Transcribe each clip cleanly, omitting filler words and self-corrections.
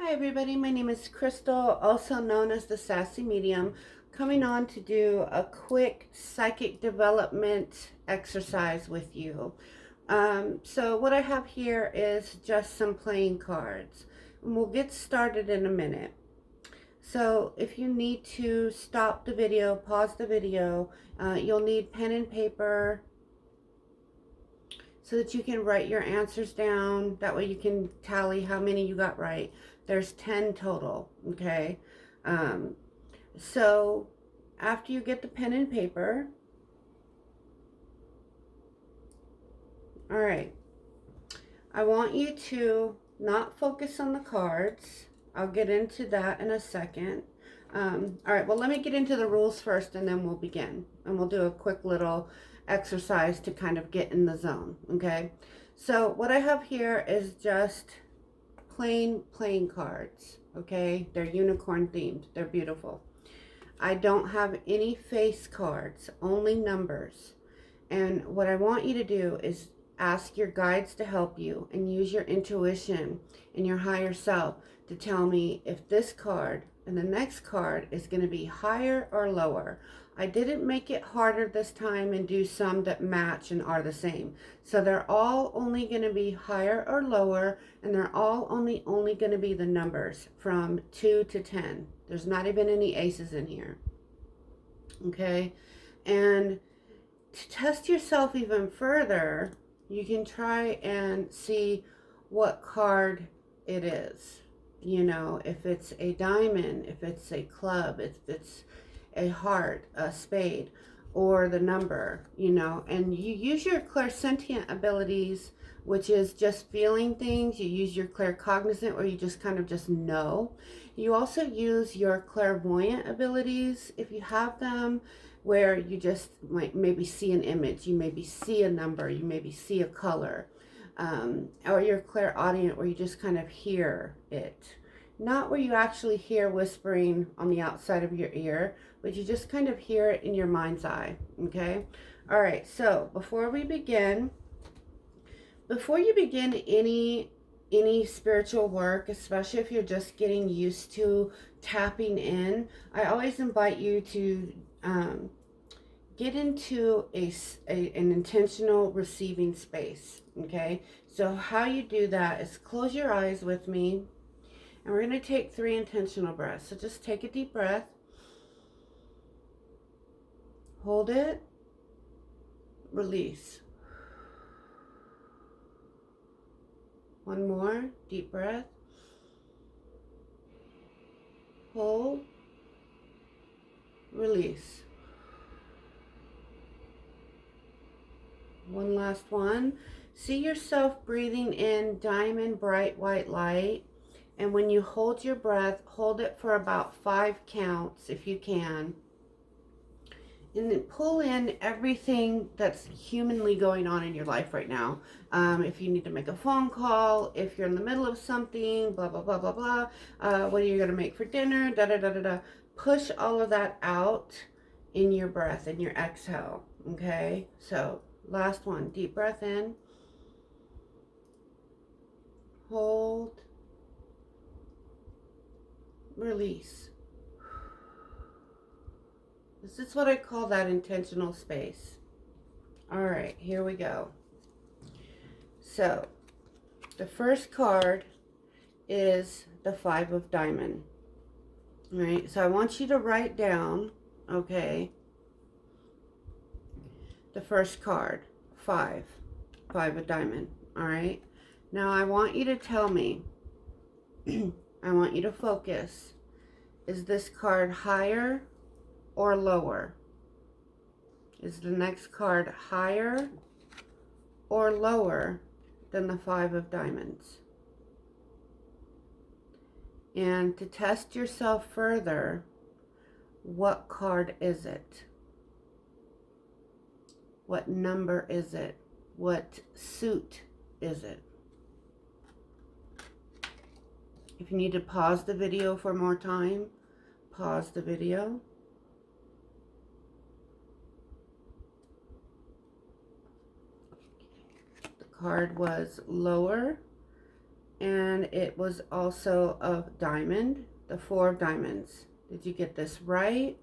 Hi everybody, my name is Crystal, also known as the Sassy Medium, coming on to do a quick psychic development exercise with you. So what I have here is just some playing cards. And we'll get started in a minute. So if you need to stop the video, pause the video, you'll need pen and paper so that you can write your answers down. That way you can tally how many you got right. There's 10 total, okay? So after you get the pen and paper, all right, I want you to not focus on the cards. I'll get into that in a second. All right, well, let me get into the rules first and then we'll begin. And we'll do a quick little exercise to kind of get in the zone, okay? So what I have here is just plain playing cards, okay? They're unicorn themed. They're beautiful. I don't have any face cards, only numbers. And what I want you to do is ask your guides to help you and use your intuition and your higher self to tell me if this card and the next card is going to be higher or lower. I didn't make it harder this time and do some that match and are the same. So they're all only going to be higher or lower, and they're all only going to be the numbers from 2 to 10. There's not even any aces in here. Okay? And to test yourself even further, you can try and see what card it is. You know, if it's a diamond, if it's a club, if it's a heart, a spade, or the number, you know. And you use your clairsentient abilities, which is just feeling things. You use your claircognizant, where you just kind of just know. You also use your clairvoyant abilities, if you have them, where you just might maybe see an image, you maybe see a number, you maybe see a color, or your clairaudient, where you just kind of hear it. Not where you actually hear whispering on the outside of your ear, but you just kind of hear it in your mind's eye, okay? All right, so before you begin any spiritual work, especially if you're just getting used to tapping in, I always invite you to get into an intentional receiving space, okay? So how you do that is close your eyes with me, and we're going to take 3 intentional breaths. So just take a deep breath, hold it, release. One more deep breath, hold, release. One last one. See yourself breathing in diamond bright white light. And when you hold your breath, hold it for about 5 counts if you can. And then pull in everything that's humanly going on in your life right now. If you need to make a phone call, if you're in the middle of something, blah, blah, blah, blah, blah. What are you going to make for dinner? Da, da, da, da, da. Push all of that out in your breath, in your exhale. Okay? So last one. Deep breath in. Hold. Release. This is what I call that intentional space. All right, here we go. So, the first card is the 5 of diamond. All right, so I want you to write down, okay, the first card, 5 of diamond. All right, now I want you to tell me, I want you to focus. Is this card higher or lower? Is the next card higher or lower than the 5 of diamonds? And to test yourself further, what card is it? What number is it? What suit is it? If you need to pause the video for more time, pause the video. The card was lower and it was also a diamond, the 4 of diamonds. Did you get this right?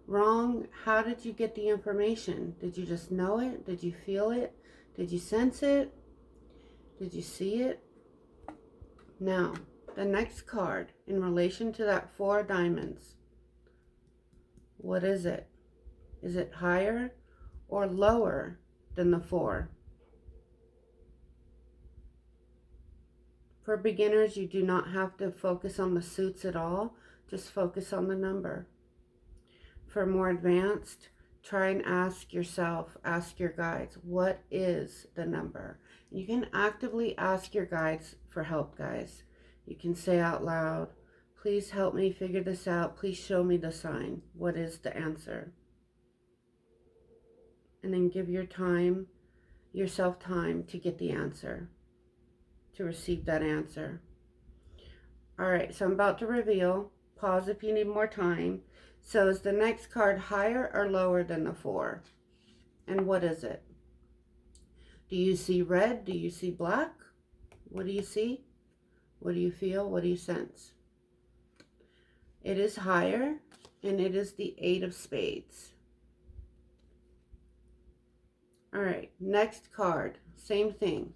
Wrong? How did you get the information? Did you just know it? Did you feel it? Did you sense it? Did you see it? Now, the next card in relation to that 4 diamonds. What is it? Is it higher or lower than the 4? For beginners, you do not have to focus on the suits at all. Just focus on the number. For more advanced, try and ask yourself, ask your guides, what is the number? You can actively ask your guides for help, guys. You can say out loud, please help me figure this out. Please show me the sign. What is the answer? And then give yourself time to get the answer, to receive that answer. All right, so I'm about to reveal. Pause if you need more time. So is the next card higher or lower than the 4? And what is it? Do you see red? Do you see black? What do you see? What do you feel? What do you sense? It is higher, and it is the 8 of spades. All right, next card, same thing.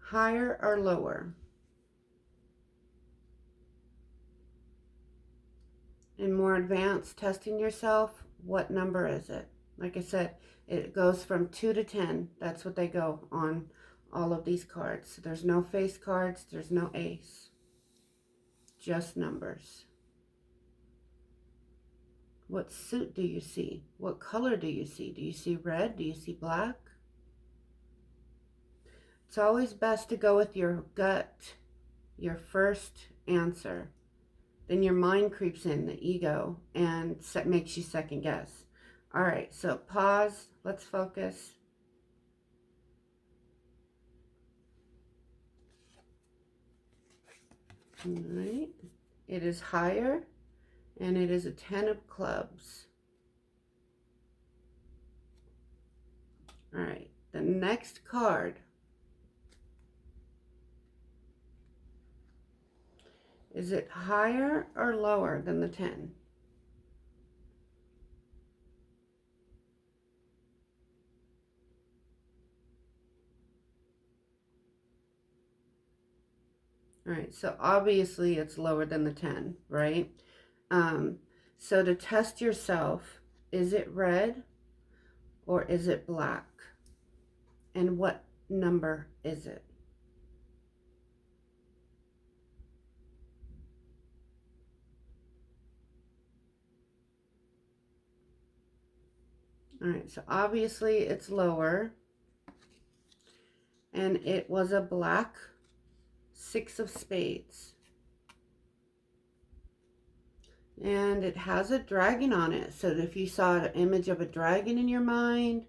Higher or lower? And more advanced, testing yourself, what number is it? Like I said, it goes from 2 to 10. That's what they go on all of these cards. There's no face cards, there's no ace. Just numbers. What suit do you see? What color do you see? Do you see red? Do you see black? It's always best to go with your gut, your first answer. Then your mind creeps in, the ego, and makes you second guess. All right, so pause. Let's focus. All right. It is higher, and it is a 10 of clubs. All right, the next card is it higher or lower than the 10? All right, so obviously it's lower than the 10, right? So to test yourself, is it red or is it black? And what number is it? All right, so obviously it's lower. And it was a black 6 of spades. And it has a dragon on it. So if you saw an image of a dragon in your mind,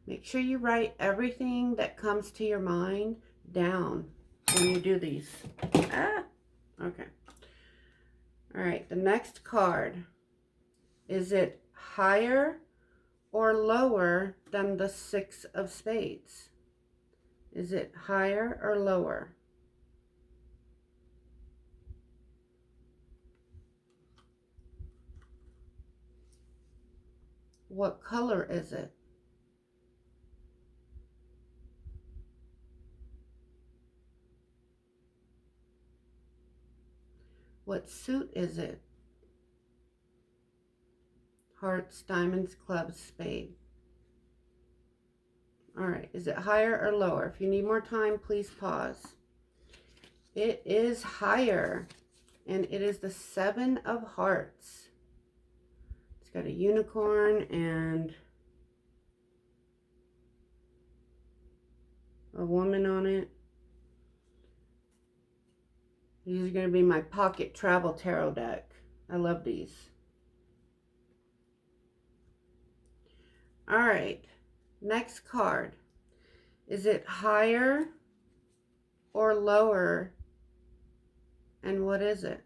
make sure you write everything that comes to your mind down when you do these. Okay. All right, the next card. Is it higher or lower than the 6 of spades? Is it higher or lower? What color is it? What suit is it? Hearts, diamonds, clubs, spade. All right, is it higher or lower? If you need more time, please pause. It is higher, and it is the 7 of hearts. It's got a unicorn and a woman on it. These are going to be my pocket travel tarot deck. I love these. All right, next card. Is it higher or lower? And what is it?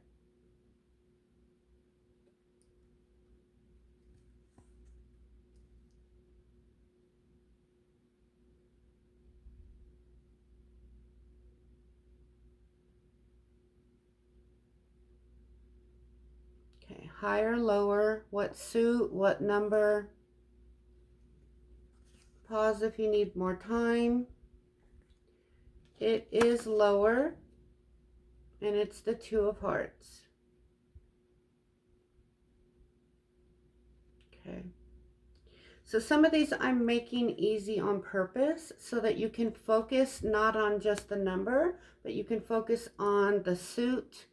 Higher, lower, what suit, what number? Pause if you need more time. It is lower, and it's the Two of Hearts. Okay. So some of these I'm making easy on purpose so that you can focus not on just the number, but you can focus on the suit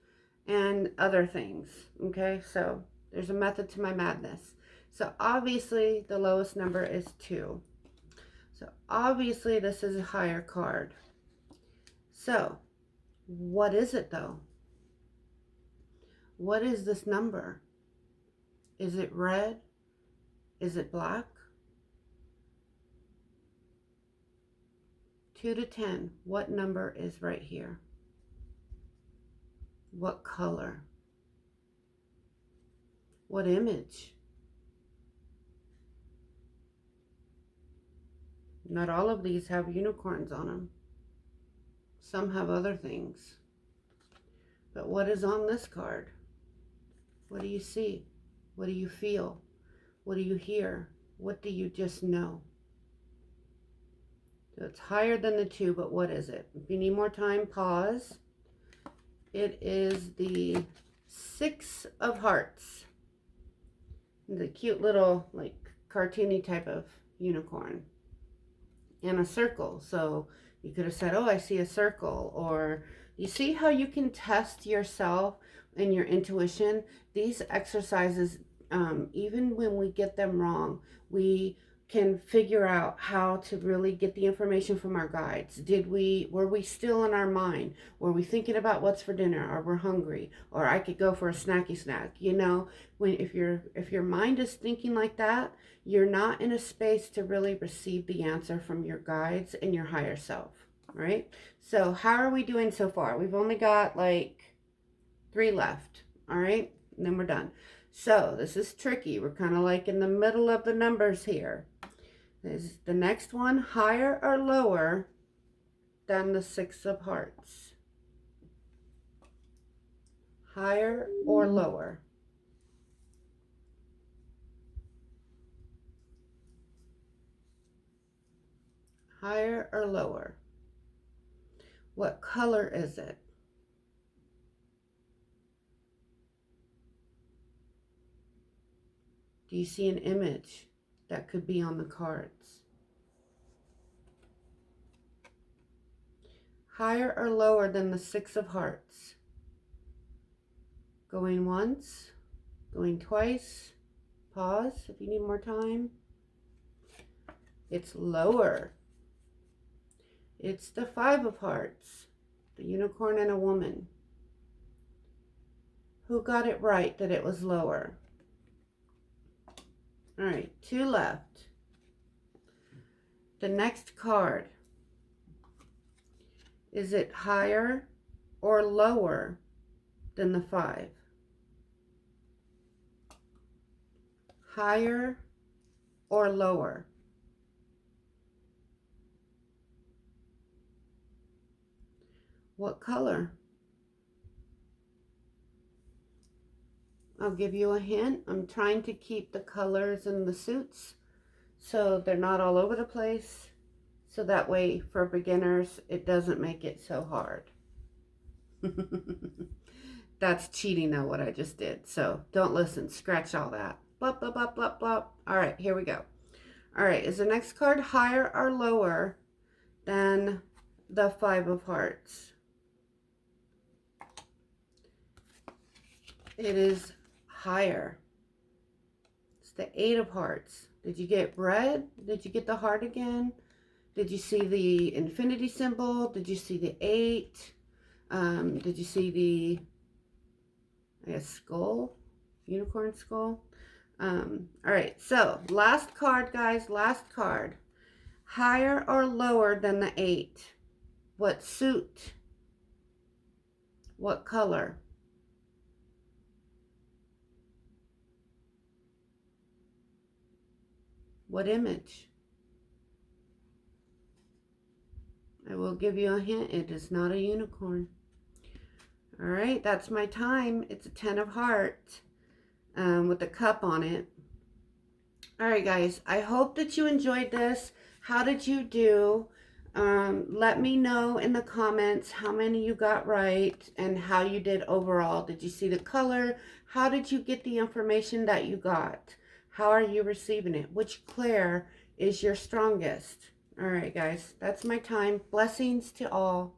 and other things. Okay, so there's a method to my madness. So obviously the lowest number is 2. So obviously this is a higher card. So what is it though? What is this number? Is it red? Is it black? 2 to 10, what number is right here? What color? What image? Not all of these have unicorns on them. Some have other things. But what is on this card? What do you see? What do you feel? What do you hear? What do you just know? So it's higher than the 2, but what is it? If you need more time, pause. It is the 6 of Hearts. The cute little, like, cartoony type of unicorn. And a circle. So you could have said, oh, I see a circle. Or you see how you can test yourself and your intuition? These exercises, even when we get them wrong, we can figure out how to really get the information from our guides. Were we still in our mind? Were we thinking about what's for dinner? Or we're hungry? Or I could go for a snacky snack. You know, if your mind is thinking like that, you're not in a space to really receive the answer from your guides and your higher self, right? So how are we doing so far? We've only got like 3 left, all right? And then we're done. So this is tricky. We're kind of like in the middle of the numbers here. Is the next one higher or lower than the 6 of Hearts? Higher or lower? Higher or lower? What color is it? Do you see an image that could be on the cards? Higher or lower than the 6 of Hearts? Going once, going twice, pause if you need more time. It's lower. It's the 5 of Hearts, the unicorn and a woman. Who got it right that it was lower? All right, 2 left. The next card. Is it higher or lower than the 5? Higher or lower? What color? I'll give you a hint. I'm trying to keep the colors and the suits so they're not all over the place. So that way, for beginners, it doesn't make it so hard. That's cheating though, what I just did. So don't listen. Scratch all that. Blah, blah, blah, blah, blah. All right, here we go. All right, is the next card higher or lower than the 5 of Hearts? It is higher. It's the 8 of Hearts. Did you get red? Did you get the heart again? Did you see the infinity symbol? Did you see the 8? Did you see the, I guess, skull? Unicorn skull? All right, so last card, guys. Last card. Higher or lower than the 8? What suit? What color? What image? I will give you a hint. It is not a unicorn. All right, that's my time. It's a 10 of Hearts. with the cup on it. All right, guys, I hope that you enjoyed this. How did you do? Let me know in the comments how many you got right and how you did overall. Did you see the color? How did you get the information that you got? How are you receiving it? Which clair is your strongest? All right, guys, that's my time. Blessings to all.